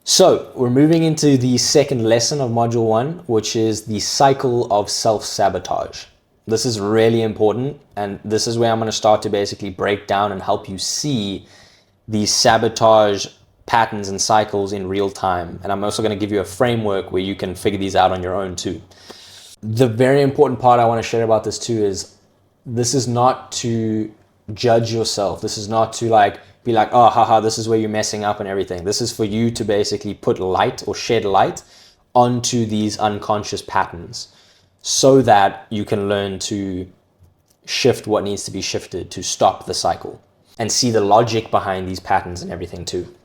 So we're moving into the second lesson of module 1, which is the cycle of self-sabotage. This is really important, and this is where I'm going to start to basically break down and help you see these sabotage patterns and cycles in real time. And I'm also going to give you a framework where you can figure these out on your own too. The very important part I want to share about this too is this is not to judge yourself. This is not to be like, oh, haha, this is where you're messing up and everything. This is for you to basically put light or shed light onto these unconscious patterns so that you can learn to shift what needs to be shifted to stop the cycle and see the logic behind these patterns and everything too.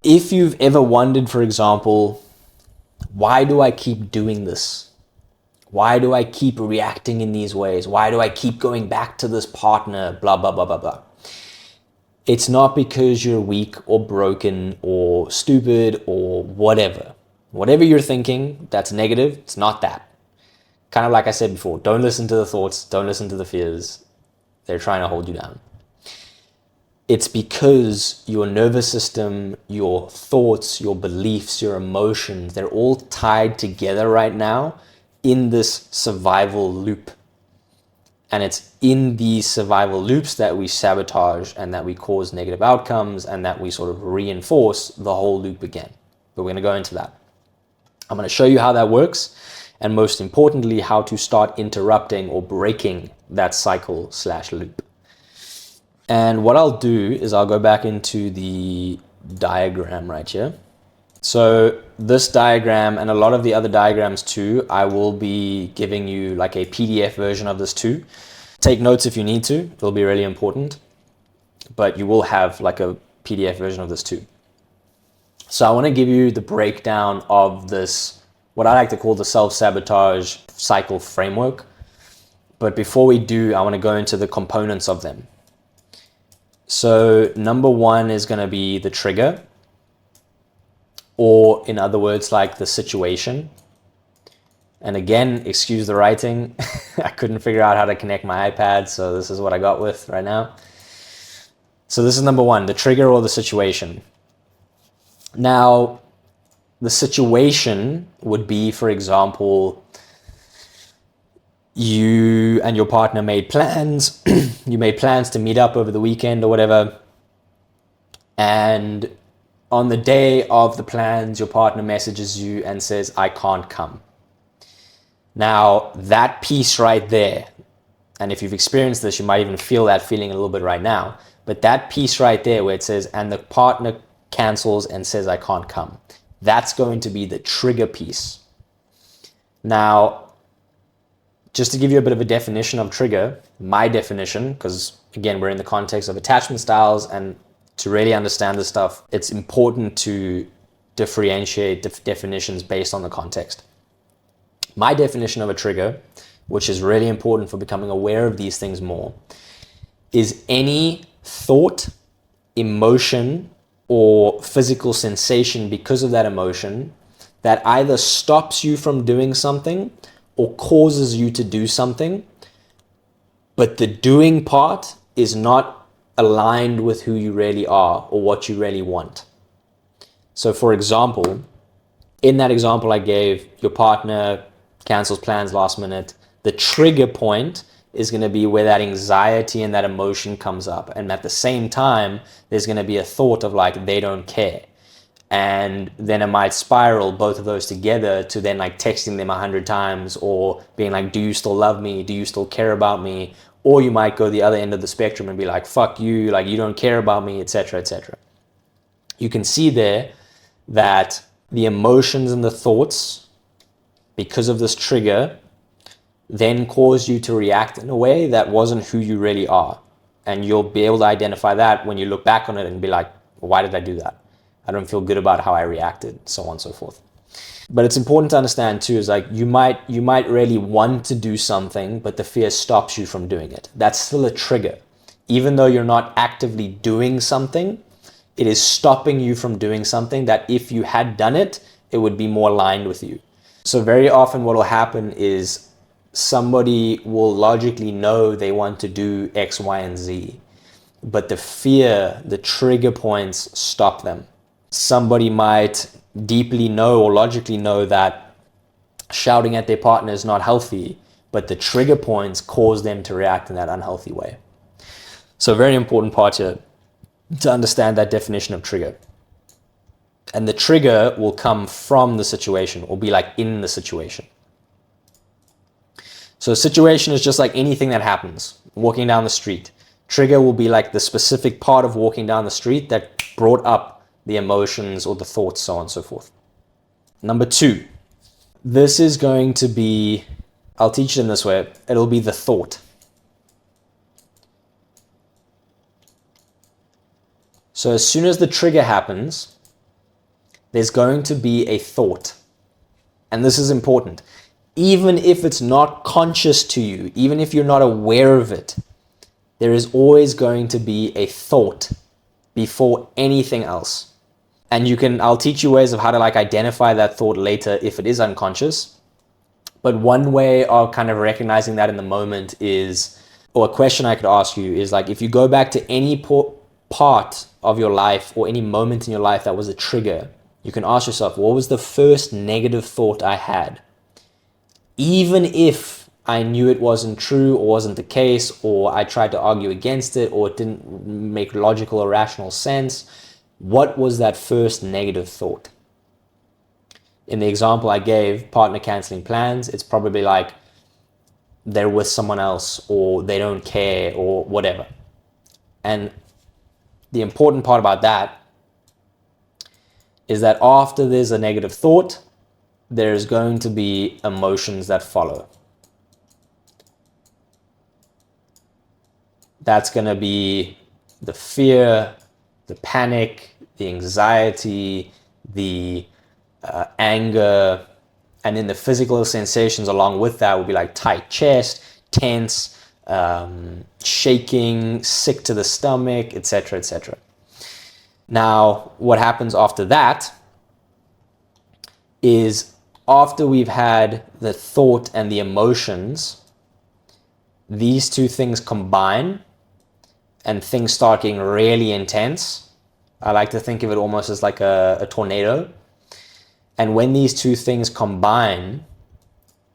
If you've ever wondered, for example, why do I keep doing this? Why do I keep reacting in these ways? Why do I keep going back to this partner? Blah, blah, blah, blah, blah. It's not because you're weak or broken or stupid or whatever. Whatever you're thinking that's negative, it's not that. Kind of like I said before, don't listen to the thoughts, don't listen to the fears. They're trying to hold you down. It's because your nervous system, your thoughts, your beliefs, your emotions, they're all tied together right now in this survival loop. And it's in these survival loops that we sabotage and that we cause negative outcomes and that we sort of reinforce the whole loop again. But we're going to go into that. I'm going to show you how that works, and most importantly, how to start interrupting or breaking that cycle/loop. And what I'll do is I'll go back into the diagram right here. So this diagram and a lot of the other diagrams too, I will be giving you like a PDF version of this too. Take notes if you need to, it'll be really important, but you will have like a PDF version of this too. So I want to give you the breakdown of this, what I like to call the self-sabotage cycle framework. But before we do, I want to go into the components of them. So number one is going to be the trigger, or in other words, like the situation. And again, excuse the writing. I couldn't figure out how to connect my iPad, so this is what I got with right now. So this is number one, the trigger or the situation. Now, the situation would be, for example, you and your partner made plans. You made plans to meet up over the weekend or whatever. And on the day of the plans, your partner messages you and says, I can't come. Now, that piece right there, and if you've experienced this, you might even feel that feeling a little bit right now, but that piece right there where it says, and the partner cancels and says, I can't come, that's going to be the trigger piece. Now, just to give you a bit of a definition of trigger, my definition, because again, we're in the context of attachment styles, and to really understand this stuff, it's important to differentiate definitions based on the context. My definition of a trigger, which is really important for becoming aware of these things more, is any thought, emotion, or physical sensation because of that emotion that either stops you from doing something or causes you to do something, but the doing part is not aligned with who you really are or what you really want. So for example, in that example I gave, your partner cancels plans last minute. The trigger point is going to be where that anxiety and that emotion comes up. And at the same time, there's going to be a thought of like, they don't care. And then it might spiral both of those together to then like texting them 100 times or being like, do you still love me? Do you still care about me? Or you might go the other end of the spectrum and be like, fuck you, like you don't care about me, etc., etc. You can see there that the emotions and the thoughts, because of this trigger, then cause you to react in a way that wasn't who you really are. And you'll be able to identify that when you look back on it and be like, why did I do that? I don't feel good about how I reacted, so on and so forth. But it's important to understand too, is like you might really want to do something, but the fear stops you from doing it. That's still a trigger. Even though you're not actively doing something, it is stopping you from doing something that if you had done it, it would be more aligned with you. So very often what will happen is somebody will logically know they want to do X, Y, and Z, but the fear, the trigger points stop them. Somebody might deeply know or logically know that shouting at their partner is not healthy, but the trigger points cause them to react in that unhealthy way. So a very important part here to understand that definition of trigger. And the trigger will come from the situation or be like in the situation. So a situation is just like anything that happens. Walking down the street. Trigger will be like the specific part of walking down the street that brought up the emotions or the thoughts, so on and so forth. Number 2. This is going to be, I'll teach it in this way. It'll be the thought. So as soon as the trigger happens, there's going to be a thought. And this is important. Even if it's not conscious to you, even if you're not aware of it, there is always going to be a thought before anything else. And I'll teach you ways of how to like identify that thought later if it is unconscious. But one way of kind of recognizing that in the moment is, or a question I could ask you is like, if you go back to any part of your life or any moment in your life that was a trigger, you can ask yourself, what was the first negative thought I had? Even if I knew it wasn't true or wasn't the case, or I tried to argue against it, or it didn't make logical or rational sense, what was that first negative thought? In the example I gave, partner canceling plans, it's probably like they're with someone else, or they don't care, or whatever. And the important part about that is that after there's a negative thought, there's going to be emotions that follow. That's going to be the fear, the panic, the anxiety, the anger, and then the physical sensations along with that will be like tight chest, tense, shaking, sick to the stomach, etc., etc. Now, what happens after that is after we've had the thought and the emotions, these two things combine and things start getting really intense. I like to think of it almost as like a tornado. And when these two things combine,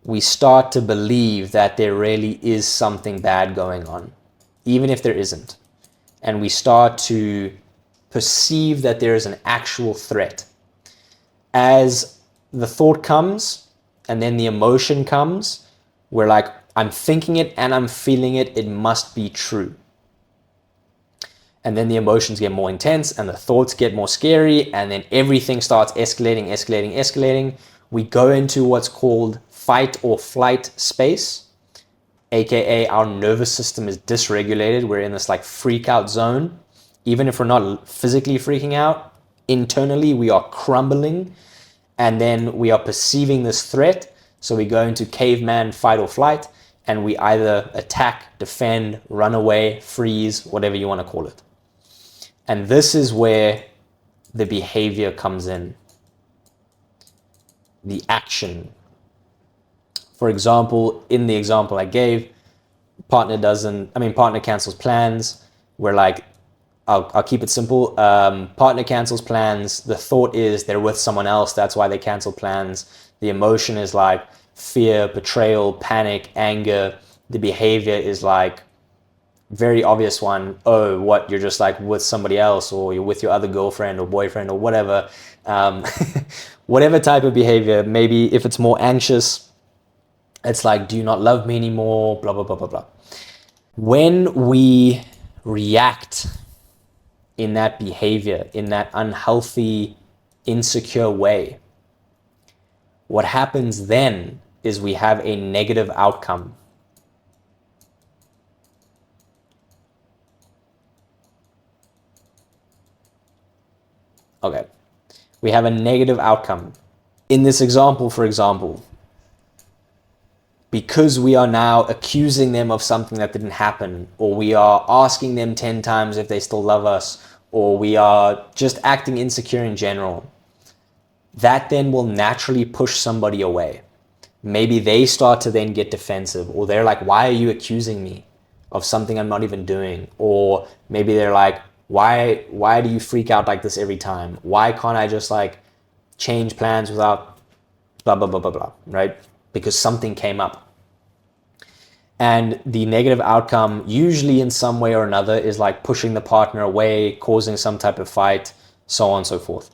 we start to believe that there really is something bad going on, even if there isn't. And we start to perceive that there is an actual threat. As the thought comes and then the emotion comes, we're like, I'm thinking it and I'm feeling it, it must be true. And then the emotions get more intense and the thoughts get more scary, and then everything starts escalating. We go into what's called fight or flight space, aka our nervous system is dysregulated. We're in this like freak out zone. Even if we're not physically freaking out, internally we are crumbling, and then we are perceiving this threat. So we go into caveman fight or flight, and we either attack, defend, run away, freeze, whatever you want to call it. And this is where the behavior comes in, the action. For example, in the example I gave, partner cancels plans. We're like, I'll keep it simple. Partner cancels plans. The thought is they're with someone else. That's why they cancel plans. The emotion is like fear, betrayal, panic, anger. The behavior is like very obvious one. Oh, what? You're just like with somebody else, or you're with your other girlfriend or boyfriend or whatever. Whatever type of behavior. Maybe if it's more anxious, it's like, do you not love me anymore? Blah, blah, blah, blah, blah. When we react in that behavior, in that unhealthy, insecure way, what happens then is we have a negative outcome. Okay, we have a negative outcome. In this example, for example, because we are now accusing them of something that didn't happen, or we are asking them 10 times if they still love us, or we are just acting insecure in general, that then will naturally push somebody away. Maybe they start to then get defensive, or they're like, why are you accusing me of something I'm not even doing? Or maybe they're like, why do you freak out like this every time? Why can't I just like change plans without blah, blah, blah, blah, blah, right? Because something came up. And the negative outcome, usually in some way or another, is like pushing the partner away, causing some type of fight, so on and so forth.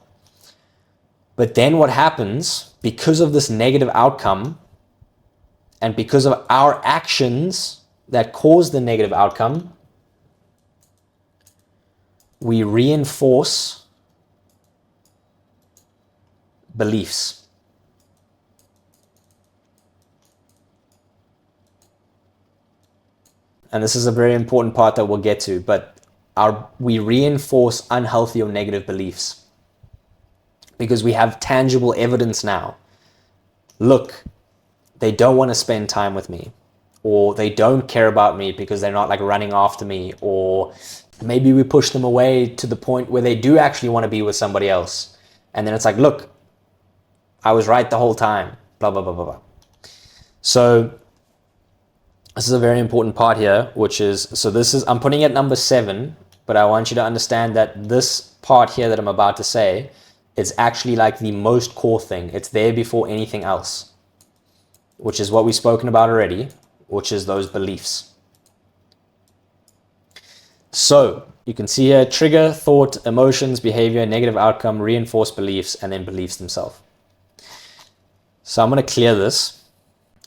But then what happens, because of this negative outcome, and because of our actions that cause the negative outcome, we reinforce beliefs. And this is a very important part that we'll get to, but we reinforce unhealthy or negative beliefs because we have tangible evidence now. Look, they don't want to spend time with me, or they don't care about me because they're not like running after me, or maybe we push them away to the point where they do actually want to be with somebody else. And then it's like, look, I was right the whole time, blah, blah, blah, blah, blah. So this is a very important part here, which is, I'm putting it number 7, but I want you to understand that this part here that I'm about to say is actually like the most core thing. It's there before anything else, which is what we've spoken about already, which is those beliefs. So you can see here, trigger, thought, emotions, behavior, negative outcome, reinforce beliefs, and then beliefs themselves. So I'm going to clear this.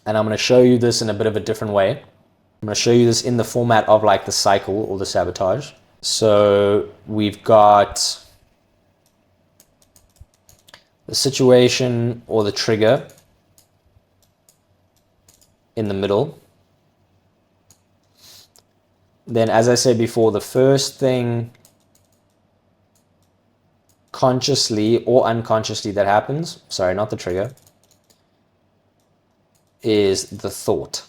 And I'm going to show you this in a bit of a different way. I'm going to show you this in the format of like the cycle or the sabotage. So we've got the situation or the trigger in the middle. Then, as I said before, the first thing consciously or unconsciously that happens, sorry, not the trigger, is the thought.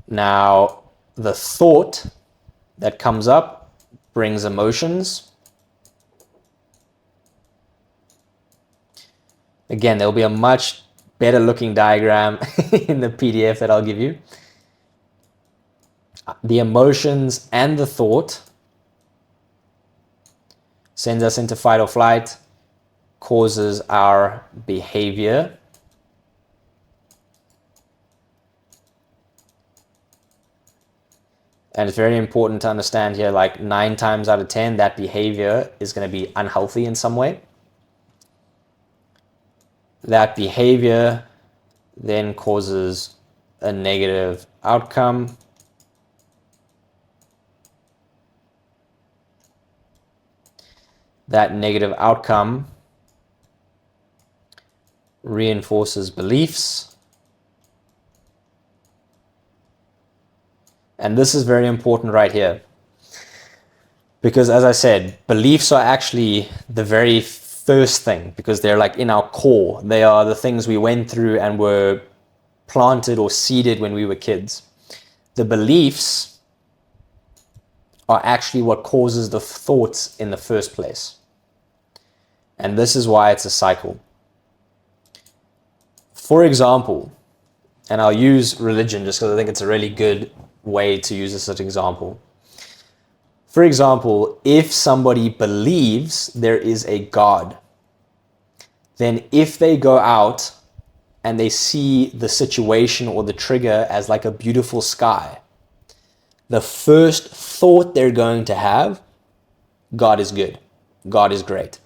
Now, the thought that comes up brings emotions. Again, there'll be a much better looking diagram in the PDF that I'll give you. The emotions and the thought sends us into fight or flight, causes our behavior. And it's very important to understand here, like 9 times out of 10, that behavior is going to be unhealthy in some way. That behavior then causes a negative outcome. That negative outcome reinforces beliefs. And this is very important right here. Because as I said, beliefs are actually the very first thing, because they're like in our core. They are the things we went through and were planted or seeded when we were kids. The beliefs are actually what causes the thoughts in the first place. And this is why it's a cycle. For example, and I'll use religion just because I think it's a really good way to use this as an example. For example, if somebody believes there is a God, then if they go out and they see the situation or the trigger as like a beautiful sky, the first thought they're going to have, God is good, God is great.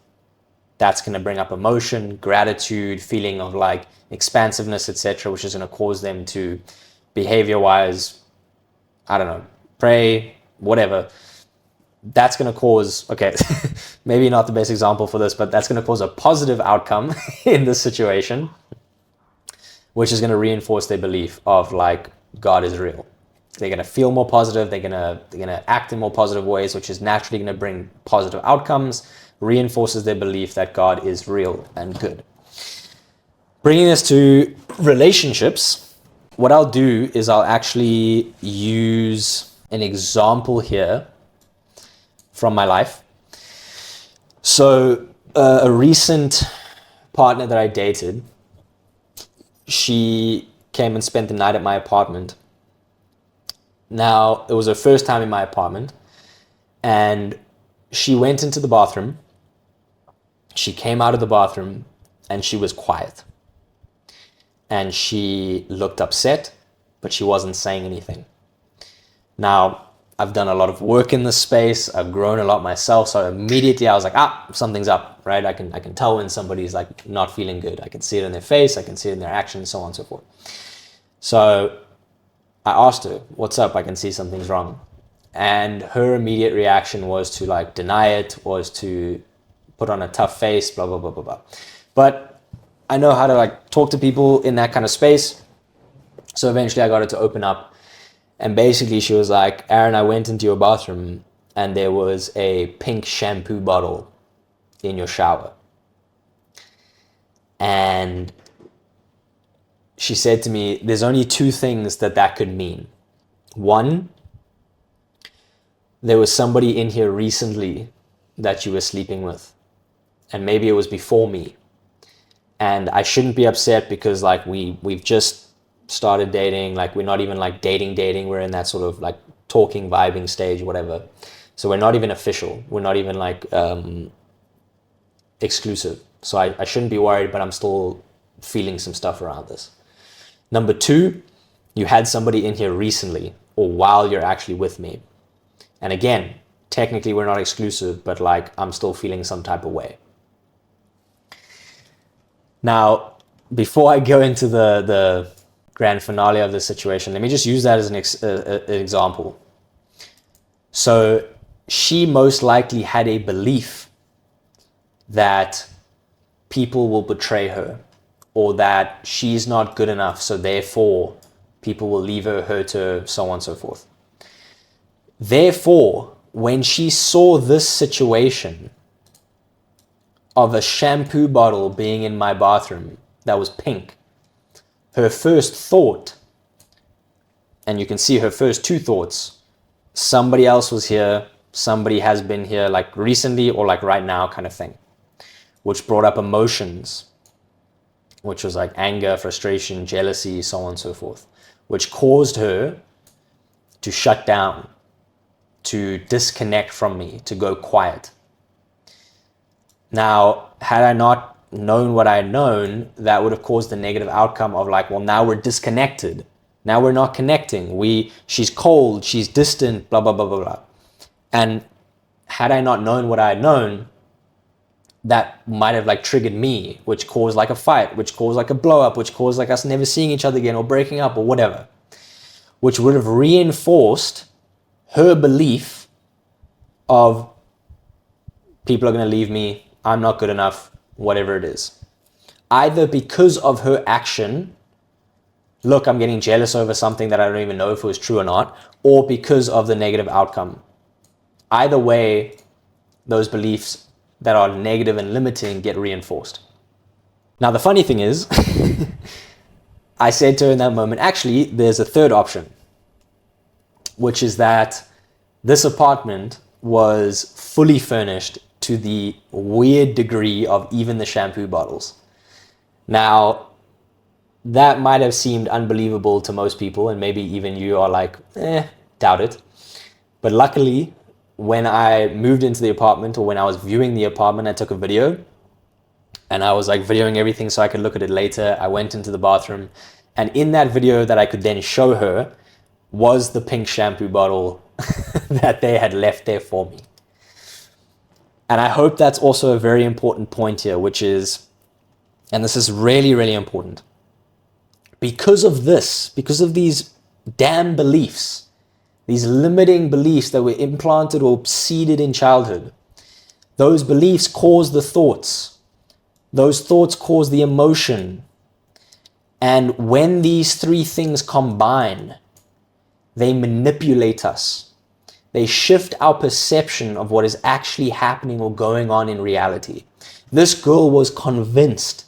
That's going to bring up emotion, gratitude, feeling of like expansiveness, etc., which is going to cause them to behavior-wise, I don't know, pray, whatever. That's going to cause, okay, maybe not the best example for this, but that's going to cause a positive outcome in this situation, which is going to reinforce their belief of like God is real. They're going to feel more positive. They're going to act in more positive ways, which is naturally going to bring positive outcomes, reinforces their belief that God is real and good. Bringing this to relationships, what I'll do is I'll actually use an example here from my life. So a recent partner that I dated, she came and spent the night at my apartment. Now, it was her first time in my apartment, and she went into the bathroom She came out of the bathroom and she was quiet. And she looked upset, but she wasn't saying anything. Now, I've done a lot of work in this space. I've grown a lot myself. So immediately I was like, something's up, right? I can tell when somebody's like not feeling good. I can see it in their face. I can see it in their actions, so on and so forth. So I asked her, what's up? I can see something's wrong. And her immediate reaction was to like deny it, was to put on a tough face, blah, blah, blah, blah, blah. But I know how to like talk to people in that kind of space. So eventually I got her to open up. And basically she was like, Aaron, I went into your bathroom and there was a pink shampoo bottle in your shower. And she said to me, there's only two things that could mean. One, there was somebody in here recently that you were sleeping with. And maybe it was before me. And I shouldn't be upset because like we've just started dating, like we're not even like dating, we're in that sort of like talking, vibing stage, whatever. So we're not even official, we're not even like exclusive. So I shouldn't be worried, but I'm still feeling some stuff around this. Number two, you had somebody in here recently or while you're actually with me. And again, technically we're not exclusive, but like I'm still feeling some type of way. Now, before I go into the grand finale of the situation, let me just use that as an example. So she most likely had a belief that people will betray her or that she's not good enough, so therefore people will leave her, hurt her, so on and so forth. Therefore, when she saw this situation of a shampoo bottle being in my bathroom that was pink, her first thought, and you can see her first two thoughts, somebody else was here, somebody has been here like recently or like right now kind of thing, which brought up emotions, which was like anger, frustration, jealousy, so on and so forth, which caused her to shut down, to disconnect from me, to go quiet. Now, had I not known what I had known, that would have caused the negative outcome of like, well, now we're disconnected. Now we're not connecting. She's cold, she's distant, blah, blah, blah, blah, blah. And had I not known what I had known, that might have like triggered me, which caused like a fight, which caused like a blow up, which caused like us never seeing each other again or breaking up or whatever, which would have reinforced her belief of people are going to leave me, I'm not good enough, whatever it is. Either because of her action, look, I'm getting jealous over something that I don't even know if it was true or not, or because of the negative outcome. Either way, those beliefs that are negative and limiting get reinforced. Now, the funny thing is, I said to her in that moment, actually, there's a third option, which is that this apartment was fully furnished to the weird degree of even the shampoo bottles. Now, that might have seemed unbelievable to most people, and maybe even you are like, doubt it. But luckily, when I moved into the apartment or when I was viewing the apartment, I took a video and I was like videoing everything so I could look at it later. I went into the bathroom, and in that video that I could then show her was the pink shampoo bottle that they had left there for me. And I hope that's also a very important point here, which is, and this is really, really important, because of this, because of these damn beliefs, these limiting beliefs that were implanted or seeded in childhood, those beliefs cause the thoughts. Those thoughts cause the emotion. And when these three things combine, they manipulate us. They shift our perception of what is actually happening or going on in reality. This girl was convinced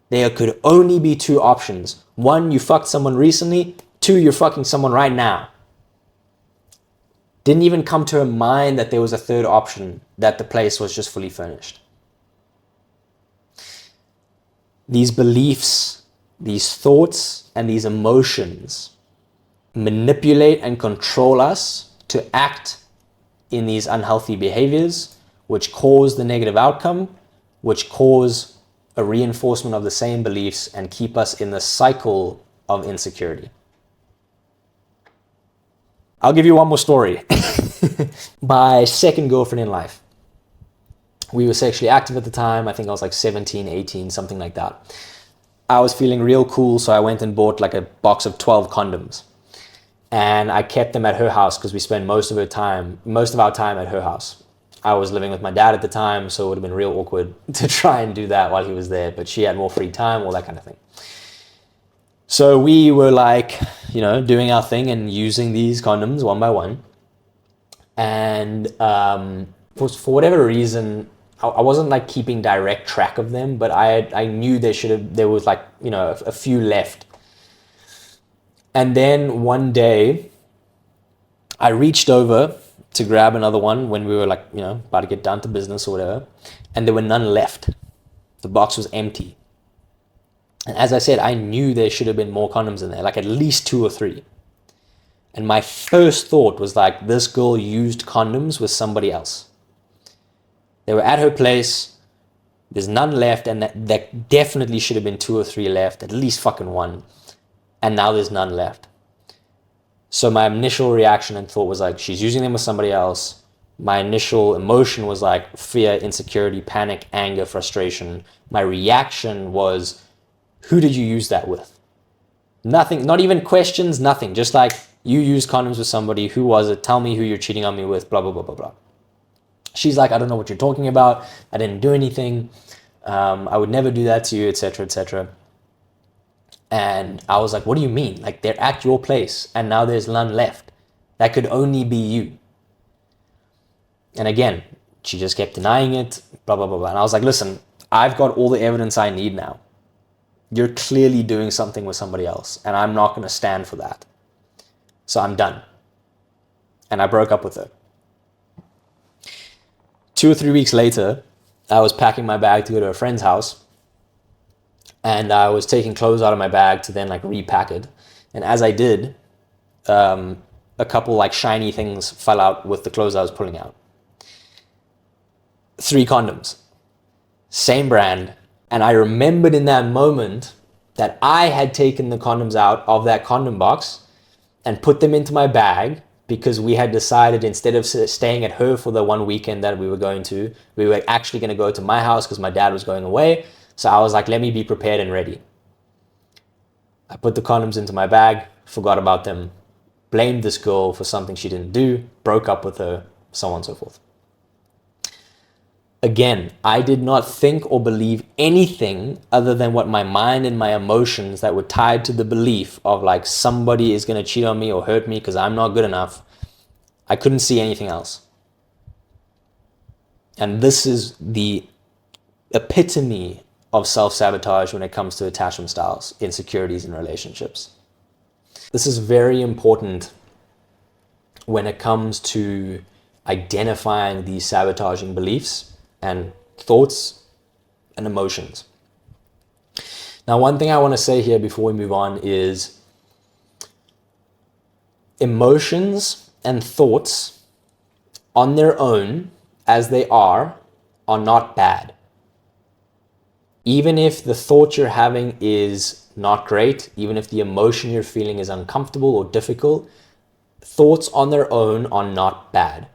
there could only be two options. One, you fucked someone recently. Two, you're fucking someone right now. Didn't even come to her mind that there was a third option, that the place was just fully furnished. These beliefs, these thoughts, and these emotions manipulate and control us to act in these unhealthy behaviors, which cause the negative outcome, which cause a reinforcement of the same beliefs and keep us in the cycle of insecurity. I'll give you one more story. My second girlfriend in life. We were sexually active at the time. I think I was like 17, 18, something like that. I was feeling real cool, so I went and bought like a box of 12 condoms. And I kept them at her house because we spent most of our time at her house. I was living with my dad at the time, so it would have been real awkward to try and do that while he was there, but she had more free time, all that kind of thing. So we were like, doing our thing and using these condoms one by one. And for whatever reason, I wasn't like keeping direct track of them, but I knew there was like, a few left. And then one day I reached over to grab another one when we were like, about to get down to business or whatever. And there were none left. The box was empty. And as I said, I knew there should have been more condoms in there, like at least 2 or 3. And my first thought was like, this girl used condoms with somebody else. They were at her place. There's none left. And that definitely should have been 2 or 3 left, at least fucking 1. And now there's none left. So my initial reaction and thought was like, she's using them with somebody else. My initial emotion was like fear, insecurity, panic, anger, frustration. My reaction was, who did you use that with? Nothing, not even questions, nothing. Just like, you used condoms with somebody. Who was it? Tell me who you're cheating on me with, blah, blah, blah, blah, blah. She's like, I don't know what you're talking about. I didn't do anything. I would never do that to you, etc., etc. And I was like, what do you mean? Like, they're at your place and now there's none left. That could only be you. And again, she just kept denying it, blah, blah, blah, blah. And I was like, listen, I've got all the evidence I need now. You're clearly doing something with somebody else and I'm not going to stand for that. So I'm done. And I broke up with her. 2 or 3 weeks later, I was packing my bag to go to a friend's house. And I was taking clothes out of my bag to then like repack it. And as I did, a couple like shiny things fell out with the clothes I was pulling out. 3 condoms, same brand. And I remembered in that moment that I had taken the condoms out of that condom box and put them into my bag because we had decided instead of staying at her for the one weekend that we were actually going to go to my house because my dad was going away. So I was like, let me be prepared and ready. I put the condoms into my bag, forgot about them, blamed this girl for something she didn't do, broke up with her, so on and so forth. Again, I did not think or believe anything other than what my mind and my emotions that were tied to the belief of like somebody is going to cheat on me or hurt me because I'm not good enough. I couldn't see anything else. And this is the epitome of self-sabotage when it comes to attachment styles, insecurities in relationships. This is very important when it comes to identifying these sabotaging beliefs and thoughts and emotions. Now, one thing I want to say here before we move on is emotions and thoughts on their own, as they are not bad. Even if the thought you're having is not great, even if the emotion you're feeling is uncomfortable or difficult, thoughts on their own are not bad.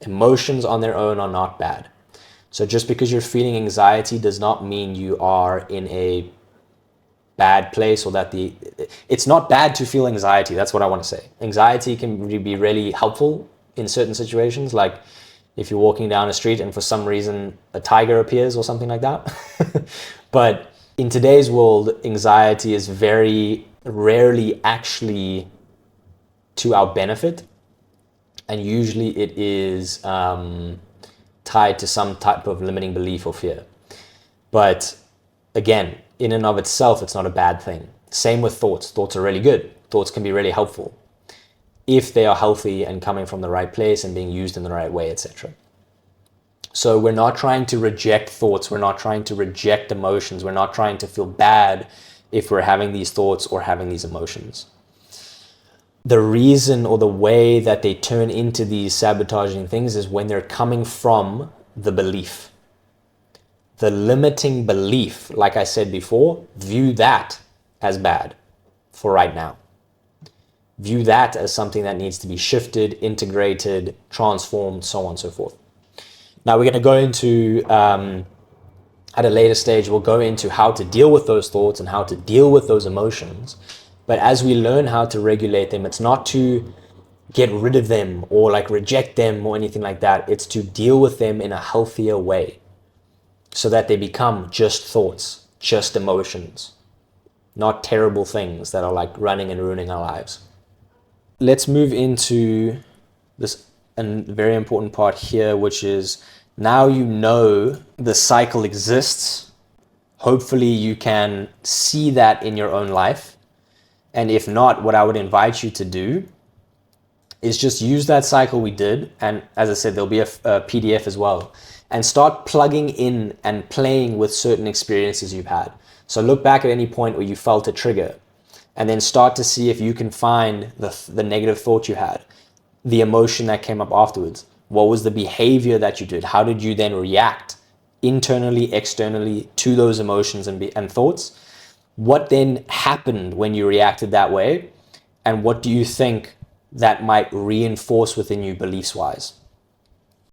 Emotions on their own are not bad. So just because you're feeling anxiety does not mean you are in a bad place or that it's not bad to feel anxiety. That's what I want to say. Anxiety can be really helpful in certain situations, like if you're walking down a street and for some reason a tiger appears or something like that. But in today's world, anxiety is very rarely actually to our benefit. And usually it is tied to some type of limiting belief or fear. But again, in and of itself, it's not a bad thing. Same with thoughts. Thoughts are really good. Thoughts can be really helpful if they are healthy and coming from the right place and being used in the right way, etc. So we're not trying to reject thoughts. We're not trying to reject emotions. We're not trying to feel bad if we're having these thoughts or having these emotions. The reason or the way that they turn into these sabotaging things is when they're coming from the belief. The limiting belief, like I said before, view that as bad for right now. View that as something that needs to be shifted, integrated, transformed, so on and so forth. Now we're going to go into, at a later stage, we'll go into how to deal with those thoughts and how to deal with those emotions. But as we learn how to regulate them, it's not to get rid of them or like reject them or anything like that. It's to deal with them in a healthier way so that they become just thoughts, just emotions, not terrible things that are like running and ruining our lives. Let's move into this very important part here, which is now you know the cycle exists. Hopefully you can see that in your own life. And if not, what I would invite you to do is just use that cycle we did. And as I said, there'll be a PDF as well. And start plugging in and playing with certain experiences you've had. So look back at any point where you felt a trigger and then start to see if you can find the negative thought you had, the emotion that came up afterwards. What was the behavior that you did? How did you then react internally, externally to those emotions and thoughts? What then happened when you reacted that way? And what do you think that might reinforce within you beliefs-wise?